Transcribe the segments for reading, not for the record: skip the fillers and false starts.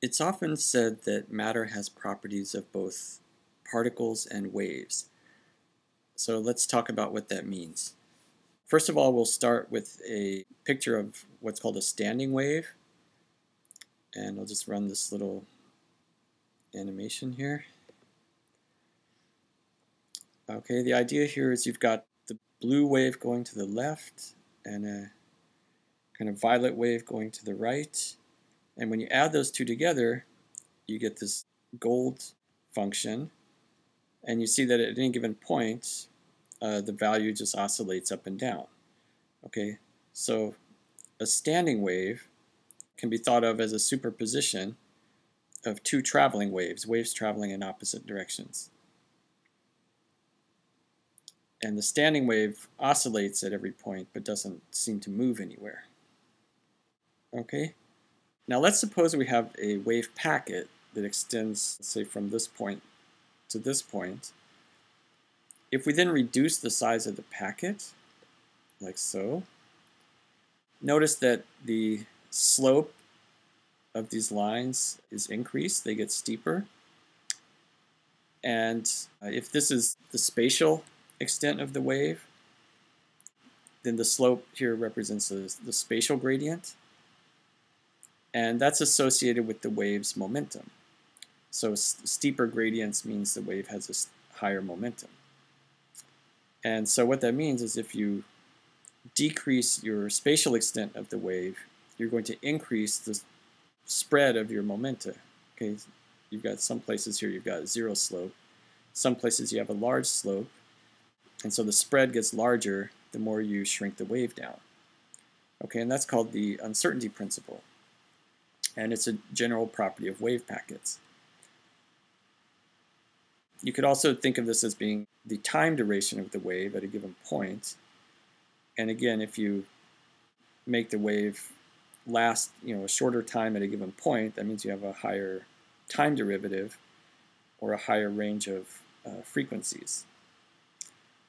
It's often said that matter has properties of both particles and waves. So let's talk about what that means. First of all, we'll start with a picture of what's called a standing wave. And I'll just run this little animation here. Okay, the idea here is you've got the blue wave going to the left and a kind of violet wave going to the right. And when you add those two together, you get this gold function. And you see that at any given point, the value just oscillates up and down. Okay, so a standing wave can be thought of as a superposition of two traveling waves, waves traveling in opposite directions. And the standing wave oscillates at every point but doesn't seem to move anywhere. Okay, now let's suppose we have a wave packet that extends, say, from this point to this point. If we then reduce the size of the packet, like so, notice that the slope of these lines is increased. They get steeper. And if this is the spatial extent of the wave, then the slope here represents the spatial gradient. And that's associated with the wave's momentum. So steeper gradients means the wave has a higher momentum. And so what that means is if you decrease your spatial extent of the wave, you're going to increase the spread of your momenta. Okay, you've got some places here you've got zero slope. Some places you have a large slope. And so the spread gets larger the more you shrink the wave down. Okay, and that's called the uncertainty principle. And it's a general property of wave packets. You could also think of this as being the time duration of the wave at a given point. And again, if you make the wave last a shorter time at a given point, that means you have a higher time derivative or a higher range of frequencies.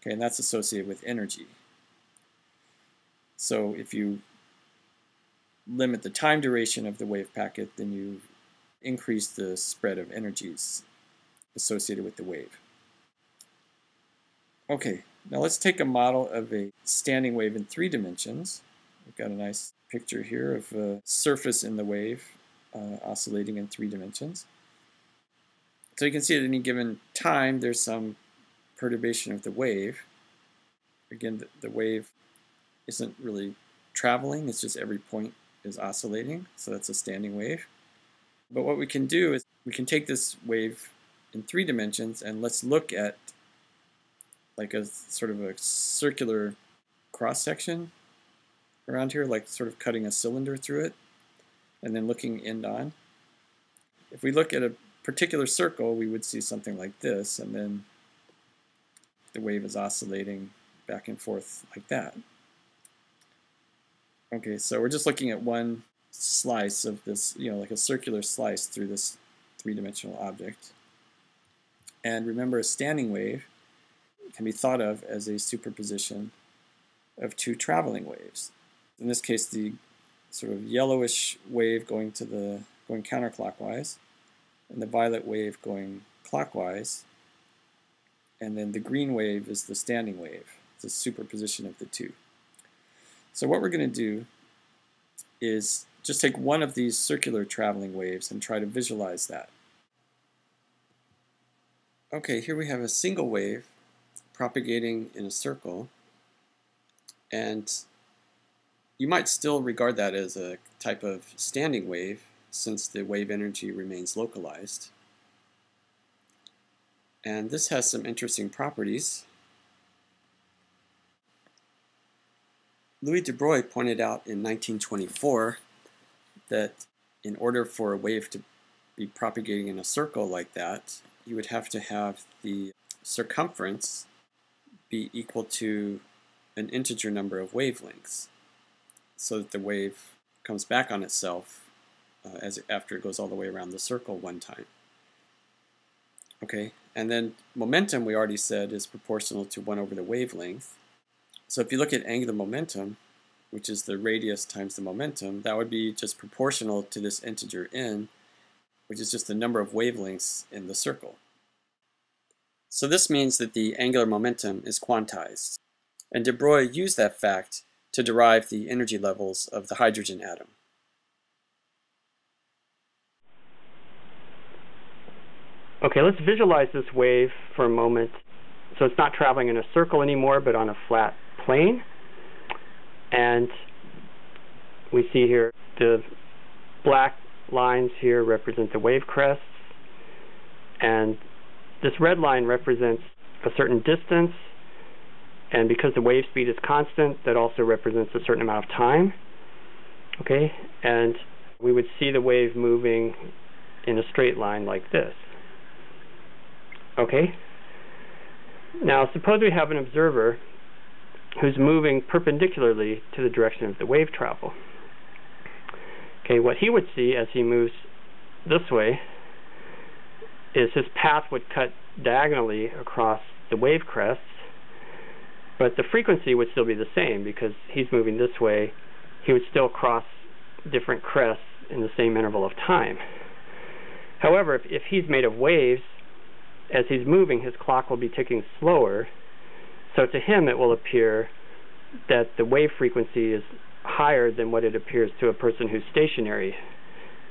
Okay, and that's associated with energy. So if you limit the time duration of the wave packet, then you increase the spread of energies associated with the wave. Okay, now let's take a model of a standing wave in 3 dimensions. We've got a nice picture here of a surface in the wave oscillating in 3 dimensions. So you can see at any given time there's some perturbation of the wave. Again, the wave isn't really traveling, it's just every point is oscillating, so that's a standing wave. But what we can do is we can take this wave in 3 dimensions and let's look at like a sort of a circular cross-section around here, like sort of cutting a cylinder through it and then looking end on. If we look at a particular circle, we would see something like this, and then the wave is oscillating back and forth like that. Okay, so we're just looking at one slice of this, like a circular slice through this 3-dimensional object. And remember, a standing wave can be thought of as a superposition of 2 traveling waves. In this case, the sort of yellowish wave going counterclockwise, and the violet wave going clockwise, and then the green wave is the standing wave. It's a superposition of the 2. So what we're going to do is just take one of these circular traveling waves and try to visualize that. Okay, here we have a single wave propagating in a circle, and you might still regard that as a type of standing wave since the wave energy remains localized. And this has some interesting properties. Louis de Broglie pointed out in 1924 that in order for a wave to be propagating in a circle like that, you would have to have the circumference be equal to an integer number of wavelengths so that the wave comes back on itself after it goes all the way around the circle one time. Okay, and then momentum, we already said, is proportional to 1 over the wavelength. So if you look at angular momentum, which is the radius times the momentum, that would be just proportional to this integer n which is just the number of wavelengths in the circle. So this means that the angular momentum is quantized, and de Broglie used that fact to derive the energy levels of the hydrogen atom. Okay, let's visualize this wave for a moment. So it's not traveling in a circle anymore, but on a flat plane. And we see here the black lines here represent the wave crests, and this red line represents a certain distance, and because the wave speed is constant, that also represents a certain amount of time. Okay, and we would see the wave moving in a straight line like this. Okay, now suppose we have an observer who's moving perpendicularly to the direction of the wave travel. Okay, what he would see as he moves this way is his path would cut diagonally across the wave crests, but the frequency would still be the same because he's moving this way. He would still cross different crests in the same interval of time. However, if he's made of waves, as he's moving, his clock will be ticking slower, so to him it will appear that the wave frequency is higher than what it appears to a person who's stationary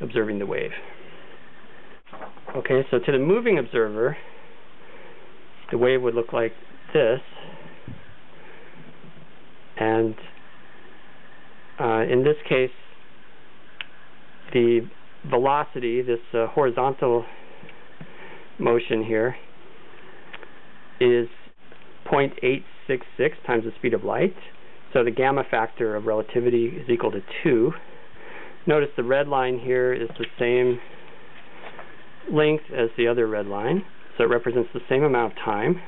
observing the wave. Okay, so to the moving observer, the wave would look like this, and in this case, the velocity, this horizontal motion here, is 0.866 times the speed of light. So the gamma factor of relativity is equal to 2. Notice the red line here is the same length as the other red line, so it represents the same amount of time.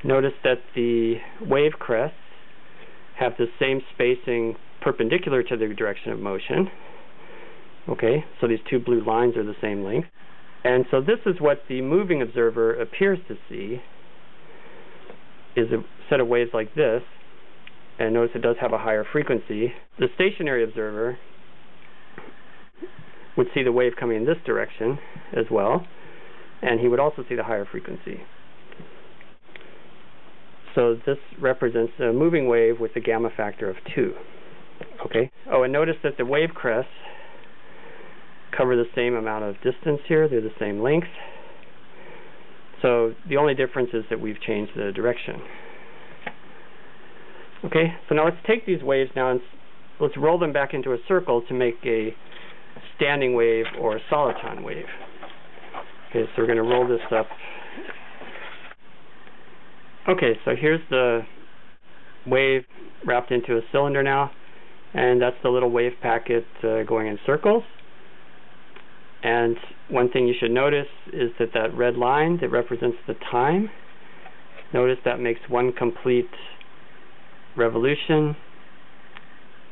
Notice that the wave crests have the same spacing perpendicular to the direction of motion. Okay, so these two blue lines are the same length. And so this is what the moving observer appears to see, is a set of waves like this. And notice it does have a higher frequency. The stationary observer would see the wave coming in this direction as well, and he would also see the higher frequency. So this represents a moving wave with a gamma factor of 2. Okay. Oh, and notice that the wave crests cover the same amount of distance here. They're the same length. So the only difference is that we've changed the direction. Okay, so now let's take these waves now and let's roll them back into a circle to make a standing wave or a soliton wave. Okay, so we're going to roll this up. Okay, so here's the wave wrapped into a cylinder now, and that's the little wave packet going in circles. And one thing you should notice is that that red line that represents the time, notice that makes one complete revolution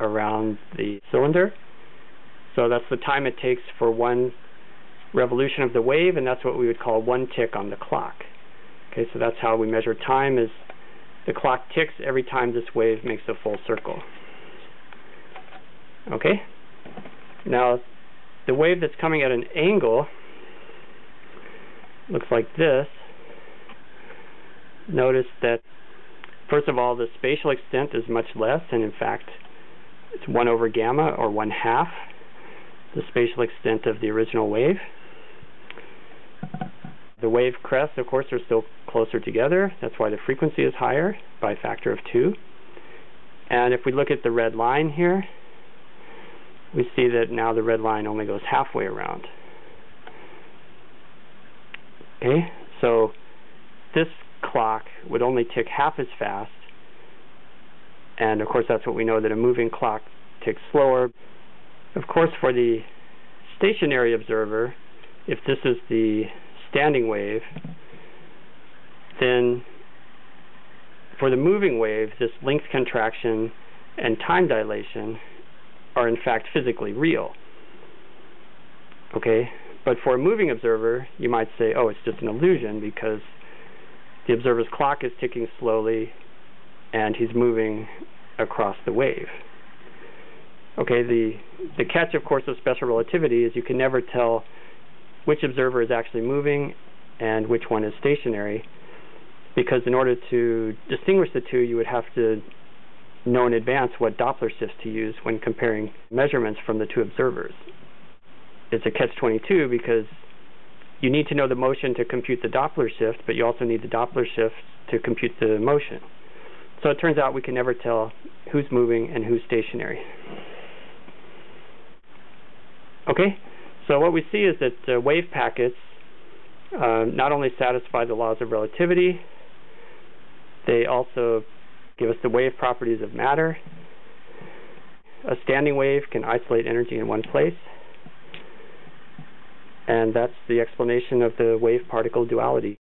around the cylinder. So that's the time it takes for one revolution of the wave, and that's what we would call one tick on the clock. Okay, so that's how we measure time, is the clock ticks every time this wave makes a full circle. Okay, now the wave that's coming at an angle looks like this. Notice that, first of all, the spatial extent is much less, and in fact it's 1 over gamma, or 1/2 the spatial extent of the original wave. The wave crests, of course, are still closer together. That's why the frequency is higher by a factor of 2. And if we look at the red line here, we see that now the red line only goes halfway around. Okay, so this clock would only tick half as fast, and of course that's what we know, that a moving clock ticks slower. Of course, for the stationary observer, if this is the standing wave, then for the moving wave, this length contraction and time dilation are in fact physically real. Okay, but for a moving observer, you might say, oh, it's just an illusion because the observer's clock is ticking slowly and he's moving across the wave. Okay, the catch, of course, of special relativity is you can never tell which observer is actually moving and which one is stationary, because in order to distinguish the two, you would have to know in advance what Doppler shifts to use when comparing measurements from the two observers. It's a catch-22 because you need to know the motion to compute the Doppler shift, but you also need the Doppler shift to compute the motion. So it turns out we can never tell who's moving and who's stationary. Okay, so what we see is that wave packets not only satisfy the laws of relativity, they also give us the wave properties of matter. A standing wave can isolate energy in one place. And that's the explanation of the wave-particle duality.